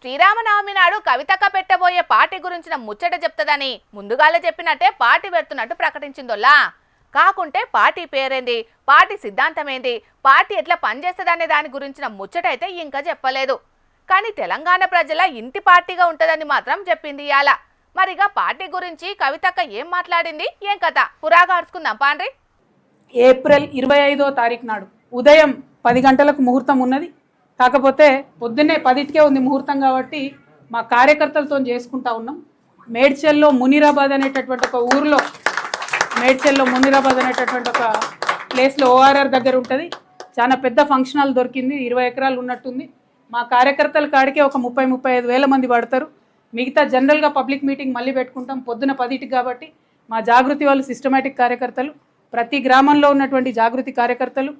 శ్రీరామనవమి నాడు కవితక్క పెట్టబోయే పార్టీ గురించిన ముచ్చట చెప్తదని ముందుగాలే చెప్పినట్టే పార్టీ పెడుతున్నట్టు ప్రకటించిందోలా. కాకుంటే పార్టీ పేరేంది, పార్టీ సిద్ధాంతమేంది, పార్టీ ఎట్లా పనిచేస్తుందనే దాని గురించిన ముచ్చట అయితే ఇంకా చెప్పలేదు. కానీ తెలంగాణ ప్రజల ఇంటి పార్టీగా ఉంటుందని మాత్రం చెప్పింది ఇయాల. మరిగా పార్టీ గురించి కవితక్క ఏం మాట్లాడింది, ఏం కథ పురాగా అరుచుకుందాం పాండ్రి. ఏప్రిల్ 25వ తారీఖు నాడు ఉదయం 10 గంటలకు ముహూర్తం ఉన్నది. కాకపోతే పొద్దున్నే 10కే ఉంది ముహూర్తం కాబట్టి మా కార్యకర్తలతో చేసుకుంటా ఉన్నాం. మేడ్చల్లో మునిరాబాద్ అనేటటువంటి ఒక ఊరిలో, మేడ్చల్లో మునిరాబాద్ అనేటటువంటి ఒక ప్లేస్లో ఓఆర్ఆర్ దగ్గర ఉంటుంది. చాలా పెద్ద ఫంక్షన్ హాల్ దొరికింది, 20 ఎకరాలు ఉన్నట్టుంది. మా కార్యకర్తల కాడికే ఒక 30-35 వేల మంది పడతారు. మిగతా జనరల్గా పబ్లిక్ మీటింగ్ మళ్ళీ పెట్టుకుంటాం పొద్దున 10కి కాబట్టి మా జాగృతి వాళ్ళు సిస్టమేటిక్ కార్యకర్తలు, ప్రతి గ్రామంలో ఉన్నటువంటి జాగృతి కార్యకర్తలు,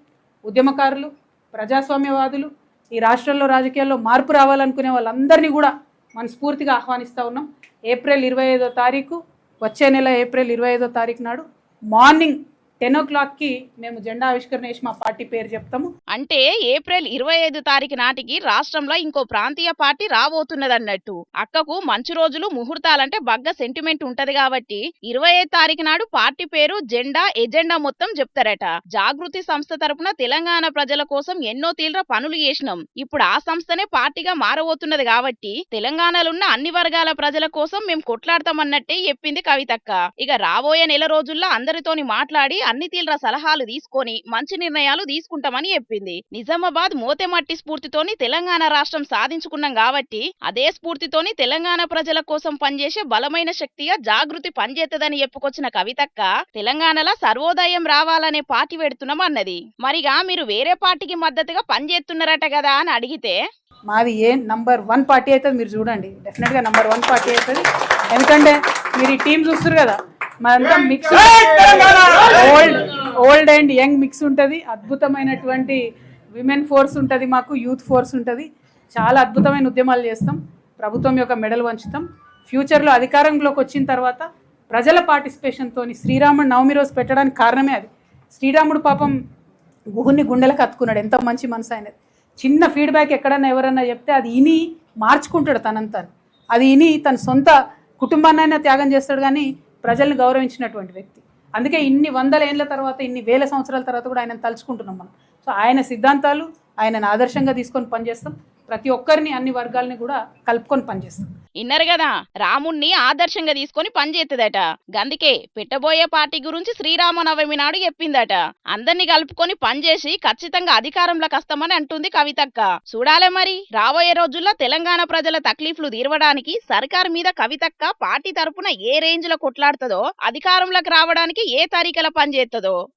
ఉద్యమకారులు, ప్రజాస్వామ్యవాదులు, ఈ రాష్ట్రంలో రాజకీయాల్లో మార్పు రావాలనుకునే వాళ్ళందరినీ కూడా మనస్ఫూర్తిగా ఆహ్వానిస్తూ ఉన్నాం. ఏప్రిల్ 25వ తారీఖు, వచ్చే నెల ఏప్రిల్ 25వ తారీఖు నాడు మార్నింగ్ 10 o'clockకి మేము జెండా ఆవిష్కరణ చేసి మా పార్టీ పేరు చెప్తాము. అంటే ఏప్రిల్ 25 తారీఖు నాటికి రాష్ట్రంలో ఇంకో ప్రాంతీయ పార్టీ రాబోతున్నదన్నట్టు. అక్కకు మంచి రోజులు ముహూర్తాలంటే బగ్గ సెంటిమెంట్ ఉంటది కాబట్టి 25 తారీఖు నాడు పార్టీ పేరు, జెండా, ఎజెండా మొత్తం చెప్తారట. జాగృతి సంస్థ తరపున తెలంగాణ ప్రజల కోసం ఎన్నో తీవ్ర పనులు చేసినాం. ఇప్పుడు ఆ సంస్థనే పార్టీగా మారబోతున్నది కాబట్టి తెలంగాణలో ఉన్న అన్ని వర్గాల ప్రజల కోసం మేము కొట్లాడతామన్నట్టే చెప్పింది కవితక్క. ఇక రాబోయే నెల రోజుల్లో అందరితోని మాట్లాడి అన్ని తీవ్ర సలహాలు తీసుకొని మంచి నిర్ణయాలు తీసుకుంటామని చెప్పింది. నిజామాబాద్ మోతెమట్టి స్ఫూర్తితోని తెలంగాణ రాష్ట్రం సాధించుకున్నాం కాబట్టి అదే స్ఫూర్తితోని తెలంగాణ ప్రజల కోసం పనిచేసే బలమైన శక్తిగా జాగృతి పనిచేస్తుందని చెప్పుకొచ్చిన కవితక్క తెలంగాణలో సర్వోదయం రావాలనే పార్టీ పెడుతున్నాం అన్నది. మరిగా మీరు వేరే పార్టీకి మద్దతుగా పనిచేస్తున్నారట కదా అని అడిగితే, మాది నంబర్ 1 పార్టీ అవుతుంది. మీరు చూడండి, డెఫినెట్గా నంబర్ 1 పార్టీ అవుతుంది. ఎందుకంటే మీరు ఈ టీం చూస్తారు కదా, మనంతా mix, old and young mix ఉంటుంది. అద్భుతమైనటువంటి విమెన్ ఫోర్స్ ఉంటుంది, మాకు యూత్ ఫోర్స్ ఉంటుంది. చాలా అద్భుతమైన ఉద్యమాలు చేస్తాం, ప్రభుత్వం యొక్క మెడల్ వంచుతాం. ఫ్యూచర్లో అధికారంలోకి వచ్చిన తర్వాత ప్రజల పార్టిసిపేషన్తో శ్రీరాముడు నవమి రోజు పెట్టడానికి కారణమే అది. శ్రీరాముడు పాపం గుహుని గుండెలకు అత్తుకున్నాడు, ఎంతో మంచి మనసు అయినది. చిన్న ఫీడ్బ్యాక్ ఎక్కడన్నా ఎవరన్నా చెప్తే అది ఇని మార్చుకుంటాడు తనంతా. అది ఇని తన సొంత కుటుంబాన్నైనా త్యాగం చేస్తాడు, కానీ ప్రజల్ని గౌరవించినటువంటి వ్యక్తి. అందుకే ఇన్ని 100 ఏళ్ల తర్వాత, ఇన్ని వేల సంవత్సరాల తర్వాత కూడా ఆయనను తలుచుకుంటున్నాం మనం. సో ఆయన సిద్ధాంతాలు ఆయనను ఆదర్శంగా తీసుకొని పనిచేస్తాం. ప్రతి ఒక్కరిని, అన్ని వర్గాలని కూడా కలుపుకొని పనిచేస్తాం. ఇన్నరు కదా, రాముణ్ణి ఆదర్శంగా తీసుకొని పనిచేస్తుందట. గందుకే పెట్టబోయే పార్టీ గురించి శ్రీరామనవమి నాడు చెప్పిందట. అందరినీ కలుపుకొని పనిచేసి ఖచ్చితంగా అధికారంలోకి వస్తామని అంటుంది కవితక్క. చూడాలే మరి రాబోయే రోజుల్లో తెలంగాణ ప్రజల తక్లీఫ్లు తీర్వడానికి సర్కారు మీద కవితక్క పార్టీ తరపున ఏ రేంజ్ లో కొట్లాడుతుందో, అధికారంలోకి రావడానికి ఏ తరీకల పనిచేస్తుందో.